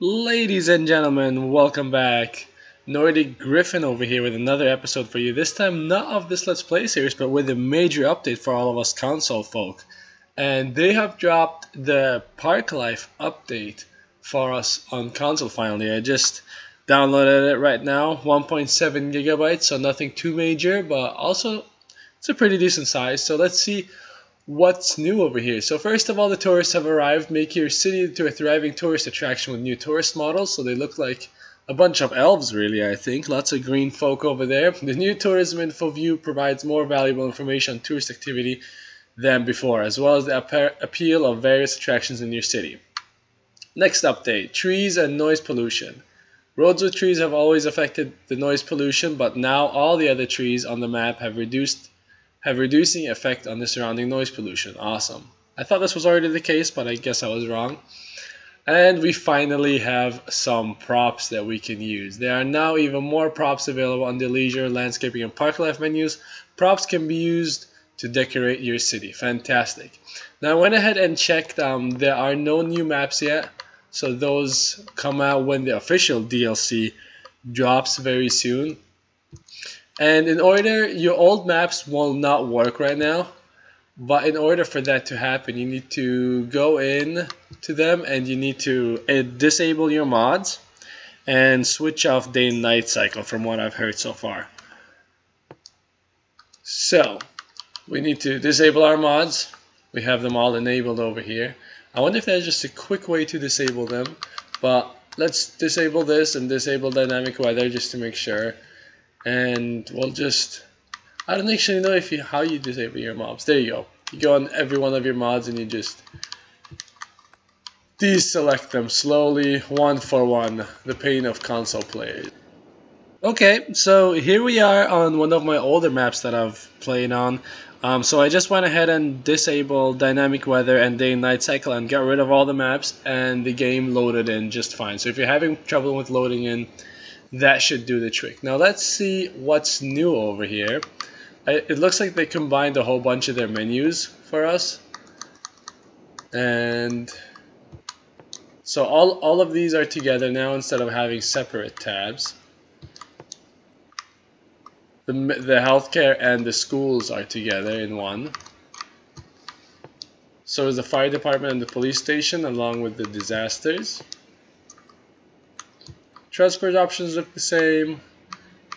Ladies and gentlemen, welcome back. Nordic Griffin over here with another episode for you. This time not of this Let's Play series, but with a major update for all of us console folk. And they have dropped the Parklife update for us on console finally. I just downloaded it right now, 1.7 gigabytes, so nothing too major, but also it's a pretty decent size. So let's see what's new over here. So first of all, the tourists have arrived, making your city into a thriving tourist attraction with new tourist models. So they look like a bunch of elves, really, I think. Lots of green folk over there. The new tourism info view provides more valuable information on tourist activity than before, as well as the appeal of various attractions in your city. Next update, trees and noise pollution. Roads with trees have always affected the noise pollution, but now all the other trees on the map have reducing effect on the surrounding noise pollution. Awesome. I thought this was already the case, but I guess I was wrong. And we finally have some props that we can use. There are now even more props available on the leisure, landscaping, and park life menus. Props can be used to decorate your city. Fantastic. Now I went ahead and checked. There are no new maps yet, so those come out when the official DLC drops very soon. And in order, your old maps will not work right now, but in order for that to happen, you need to go in to them and you need to disable your mods and switch off day and night cycle from what I've heard so far. So we need to disable our mods. We have them all enabled over here. I wonder if there's just a quick way to disable them, but let's disable this and disable dynamic weather just to make sure. And we'll just, I don't actually know how you disable your mobs. There you go. You go on every one of your mods and you just deselect them slowly, one for one. The pain of console players. Okay, so here we are on one of my older maps that I've played on. So I just went ahead and disabled dynamic weather and day and night cycle and got rid of all the maps, and the game loaded in just fine. So if you're having trouble with loading in, that should do the trick. Now let's see what's new over here. It looks like they combined a whole bunch of their menus for us. And so all of these are together now instead of having separate tabs. The healthcare and the schools are together in one. So is the fire department and the police station along with the disasters. Transport options look the same,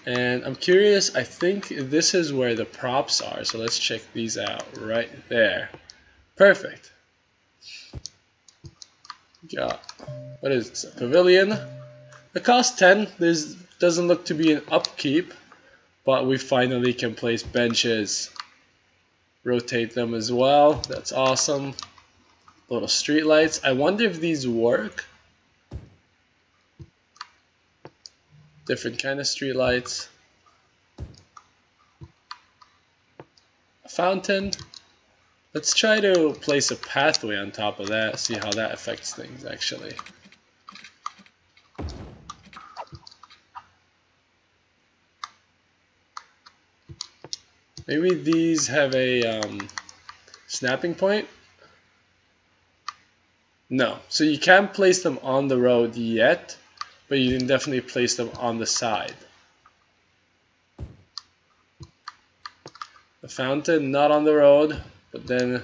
and I'm curious, I think this is where the props are, so let's check these out right there. Perfect. Got, what is this, a pavilion? It costs 10, this doesn't look to be an upkeep, but we finally can place benches. Rotate them as well, that's awesome. Little street lights, I wonder if these work. Different kind of street lights. A fountain. Let's try to place a pathway on top of that, see how that affects things actually. Maybe these have a snapping point? No, so you can't place them on the road yet, but you can definitely place them on the side. The fountain, not on the road, but then you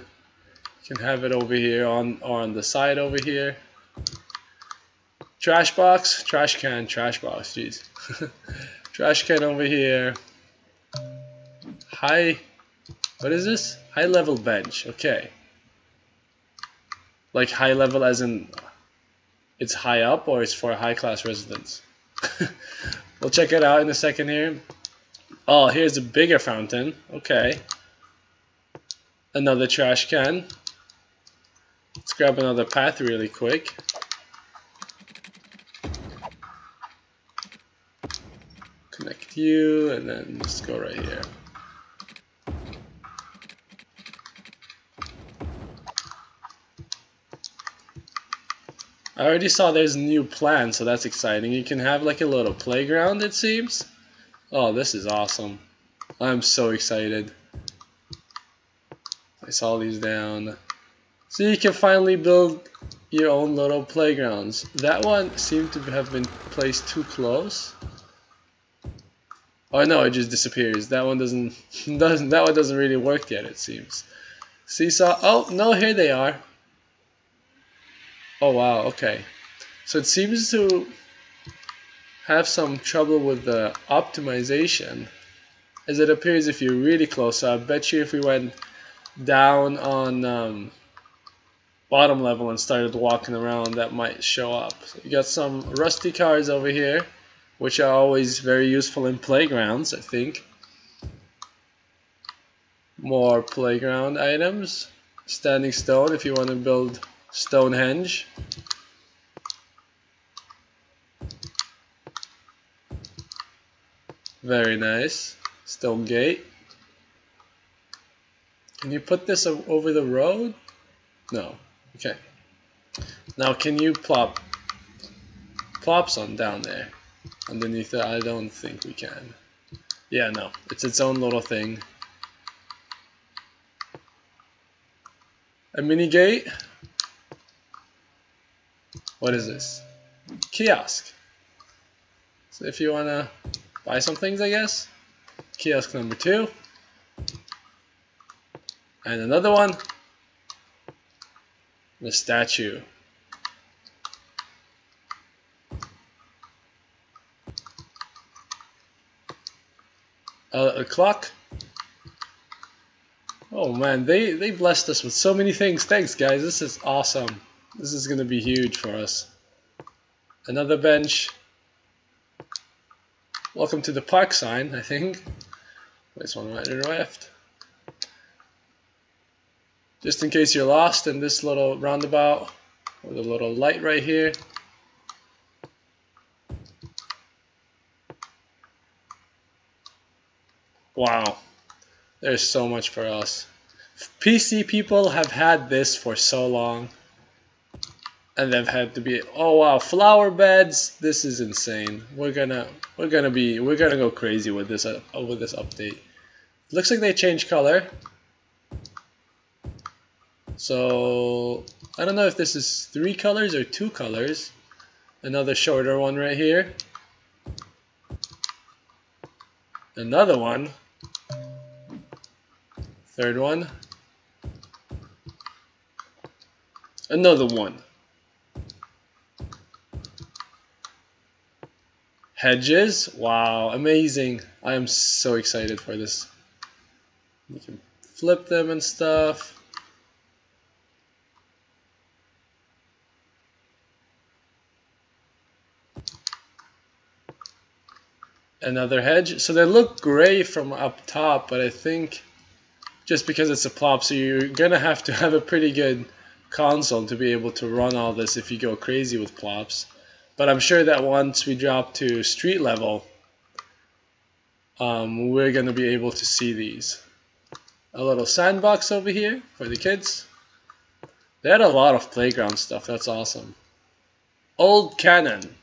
can have it over here or on the side over here. Trash box, trash can, trash box, jeez. Trash can over here. What is this? High level bench, okay. Like high level as in it's high up, or it's for high class residents? We'll check it out in a second here. Oh, here's a bigger fountain. Okay. Another trash can. Let's grab another path really quick. Connect you, and then let's go right here. I already saw there's a new plan, so that's exciting. You can have like a little playground, it seems. Oh, this is awesome. I'm so excited. Place all these down. So you can finally build your own little playgrounds. That one seemed to have been placed too close. Oh no, it just disappears. That one doesn't that one doesn't really work yet, it seems. Seesaw. Oh no, here they are. Oh wow, okay. So it seems to have some trouble with the optimization, as it appears if you're really close. So I bet you if we went down on bottom level and started walking around, that might show up. So you got some rusty cars over here, which are always very useful in playgrounds, I think. More playground items. Standing stone if you want to build Stonehenge. Very nice. Stone gate. Can you put this over the road? No. Okay. Now can you plop some down there? Underneath it? I don't think we can. Yeah, no. It's its own little thing. A mini gate? What is this? Kiosk. So if you wanna buy some things, I guess. Kiosk number 2. And another one. The statue. A clock. Oh man, they blessed us with so many things. Thanks guys, this is awesome. This is gonna be huge for us. Another bench. Welcome to the park sign, I think. This one right and left. Just in case you're lost in this little roundabout, with a little light right here. Wow, there's so much for us. PC people have had this for so long, and they've had to be. Oh wow, flower beds! This is insane. We're gonna go crazy with this update. Looks like they changed color. So I don't know if this is 3 colors or 2 colors. Another shorter one right here. Another one. Third one. Another one. Hedges. Wow, amazing. I am so excited for this. You can flip them and stuff. Another hedge. So they look gray from up top, but I think just because it's a plop, so you're gonna have to have a pretty good console to be able to run all this if you go crazy with plops. But I'm sure that once we drop to street level, we're gonna be able to see these. A little sandbox over here for the kids. They had a lot of playground stuff. That's awesome. Old cannon.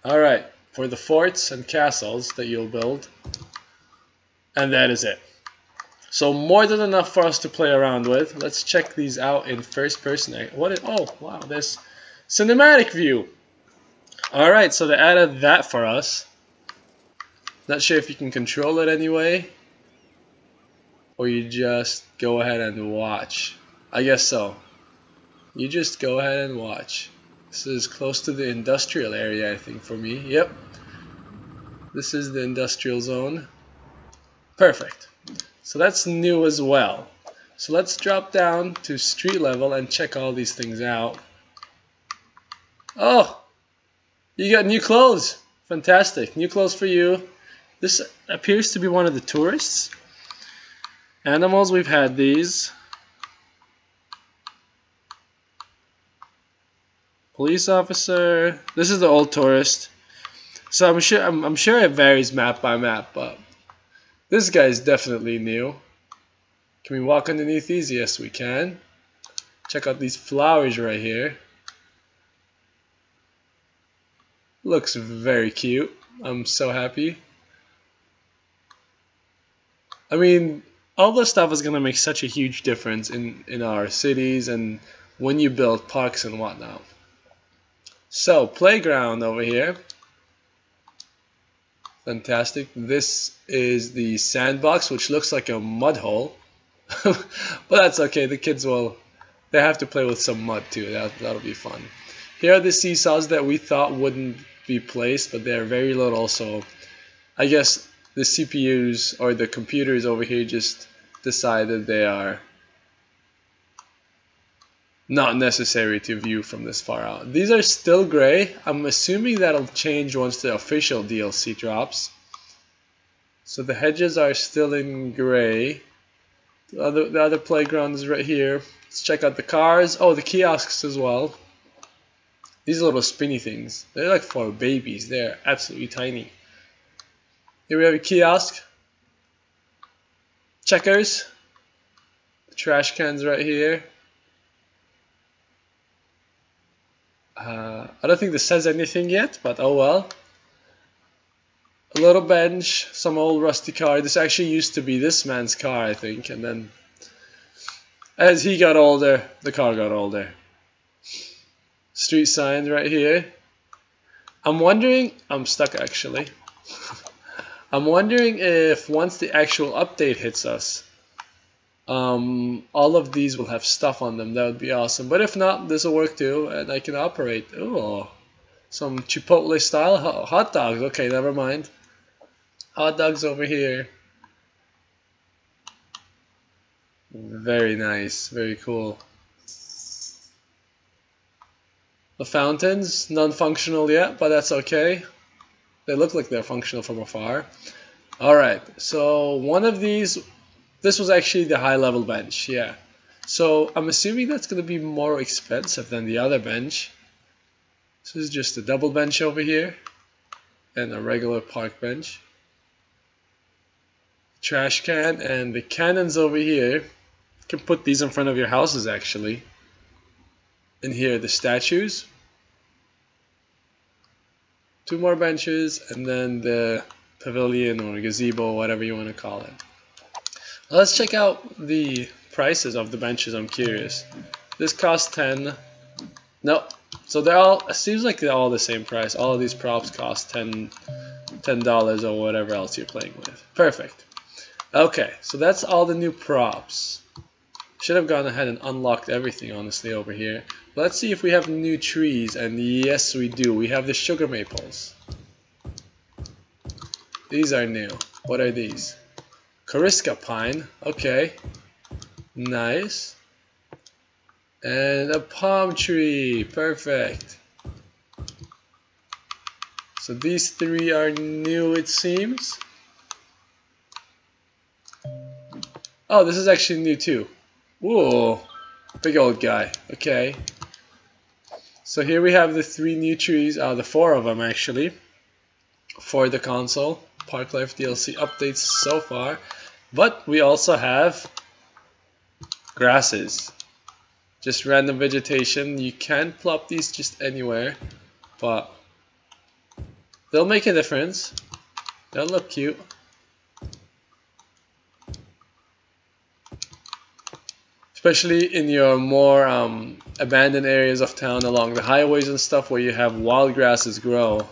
Alright, for the forts and castles that you'll build. And that is it. So more than enough for us to play around with. Let's check these out in first person. Oh wow, this cinematic view. Alright, so they added that for us. Not sure if you can control it anyway, or you just go ahead and watch. I guess so. You just go ahead and watch. This is close to the industrial area, I think, for me. Yep. This is the industrial zone. Perfect. So that's new as well. So let's drop down to street level and check all these things out. Oh! You got new clothes! Fantastic. New clothes for you. This appears to be one of the tourists. Animals, we've had these. Police officer. This is the old tourist. So I'm sure it varies map by map, but this guy is definitely new. Can we walk underneath these? Yes, we can. Check out these flowers right here. Looks very cute. I'm so happy. I mean, all this stuff is going to make such a huge difference in our cities and when you build parks and whatnot. So, playground over here. Fantastic. This is the sandbox, which looks like a mud hole. But that's okay. The kids they have to play with some mud too. That'll be fun. Here are the seesaws that we thought wouldn't be placed, but they're very little, so I guess the CPUs or the computers over here just decided they are not necessary to view from this far out. These are still gray. I'm assuming that'll change once the official DLC drops. So the hedges are still in gray. The other playground is right here. Let's check out the cars. Oh, the kiosks as well. These little spinny things. They're like for babies. They're absolutely tiny. Here we have a kiosk. Checkers. The trash cans right here. I don't think this says anything yet, but oh well. A little bench, some old rusty car. This actually used to be this man's car, I think, and then as he got older, the car got older. Street signs right here. I'm stuck actually. I'm wondering if once the actual update hits us, all of these will have stuff on them. That would be awesome. But if not, this will work too, and I can operate. Oh, some Chipotle style hot dogs. Okay, never mind. Hot dogs over here. Very nice. Very cool. The fountains, non-functional yet, but that's okay. They look like they're functional from afar. Alright, so one of these, this was actually the high-level bench, yeah. So I'm assuming that's going to be more expensive than the other bench. This is just a double bench over here, and a regular park bench. Trash can, and the cannons over here. You can put these in front of your houses actually. And here are the statues. 2 more benches, and then the pavilion or gazebo, whatever you want to call it. Let's check out the prices of the benches. I'm curious. This costs 10. No, so they're all. It seems like they're all the same price. All of these props cost $10 or whatever else you're playing with. Perfect. Okay, so that's all the new props. Should have gone ahead and unlocked everything honestly over here. Let's see if we have new trees, and yes we do. We have the sugar maples. These are new. What are these? Coriska pine. Okay. Nice. And a palm tree. Perfect. So these 3 are new, it seems. Oh, this is actually new too. Whoa, big old guy. Okay. So here we have the 3 new trees, the 4 of them actually, for the console. Parklife DLC updates so far. But we also have grasses. Just random vegetation. You can plop these just anywhere, but they'll make a difference. They'll look cute. Especially in your more abandoned areas of town along the highways and stuff where you have wild grasses grow.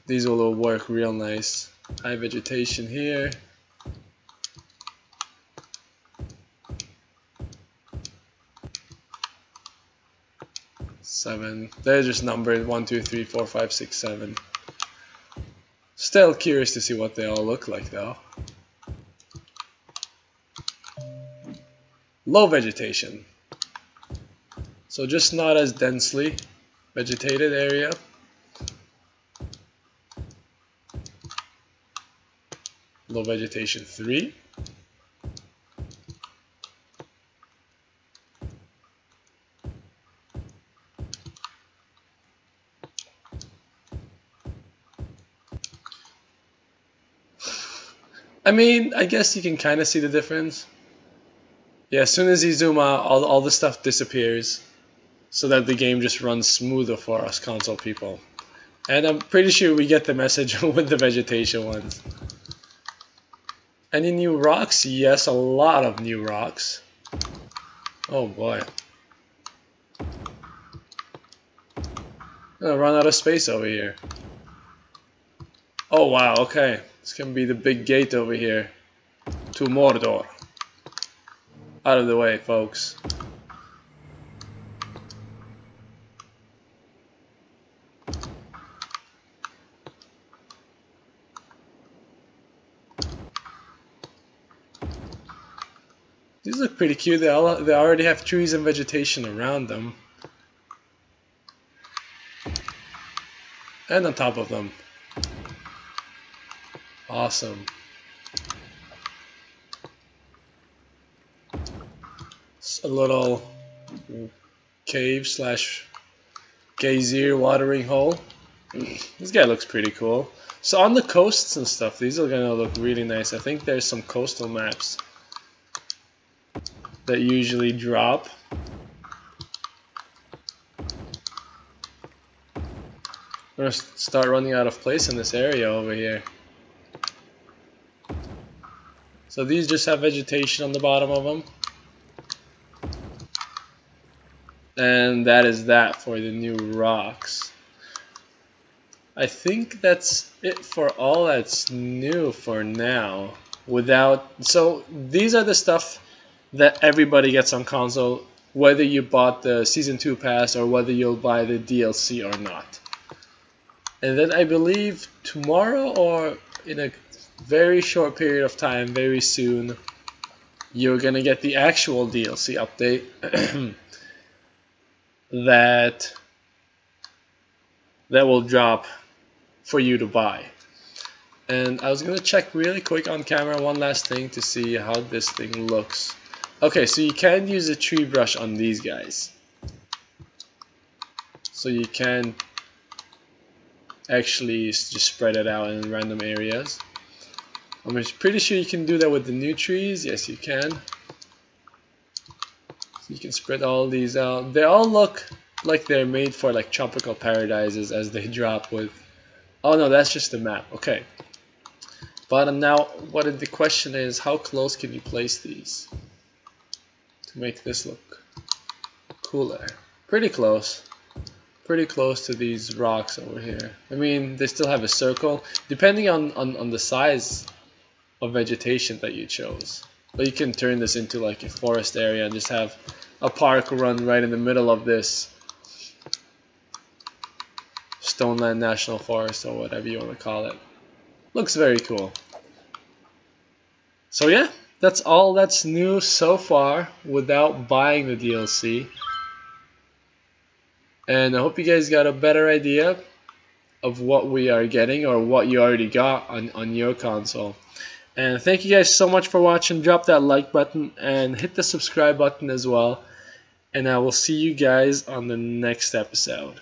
These will work real nice. High vegetation here. Seven. They're just numbered 1, 2, 3, 4, 5, 6, 7. Still curious to see what they all look like though. Low vegetation. So just not as densely vegetated area. Low vegetation 3. I mean, I guess you can kind of see the difference. Yeah, as soon as you zoom out, all the stuff disappears, so that the game just runs smoother for us console people. And I'm pretty sure we get the message with the vegetation ones. Any new rocks? Yes, a lot of new rocks. Oh boy. I'm gonna run out of space over here. Oh wow, okay. This can be the big gate over here to Mordor. Out of the way, folks. These look pretty cute. They already have trees and vegetation around them. And on top of them. Awesome. It's a little cave slash geyser watering hole. This guy looks pretty cool. So on the coasts and stuff, these are gonna look really nice. I think there's some coastal maps that usually drop. I'm gonna start running out of place in this area over here. So these just have vegetation on the bottom of them. And that is that for the new rocks. I think that's it for all that's new for now. So these are the stuff that everybody gets on console, whether you bought the Season 2 pass or whether you'll buy the DLC or not. And then I believe tomorrow or in a very short period of time, very soon, you're gonna get the actual DLC update that will drop for you to buy. And I was gonna check really quick on camera one last thing to see how this thing looks. Okay, so you can use a tree brush on these guys. So you can actually just spread it out in random areas. I'm pretty sure you can do that with the new trees. Yes, you can. So you can spread all these out. They all look like they're made for like tropical paradises as they drop with. Oh no, that's just the map. Okay. But now, the question is, how close can you place these to make this look cooler? Pretty close. Pretty close to these rocks over here. I mean, they still have a circle, depending on the size of vegetation that you chose. But you can turn this into like a forest area and just have a park run right in the middle of this Stoneland National Forest or whatever you want to call it. Looks very cool. So yeah, that's all that's new so far without buying the DLC. And I hope you guys got a better idea of what we are getting or what you already got on your console. And thank you guys so much for watching. Drop that like button and hit the subscribe button as well. And I will see you guys on the next episode.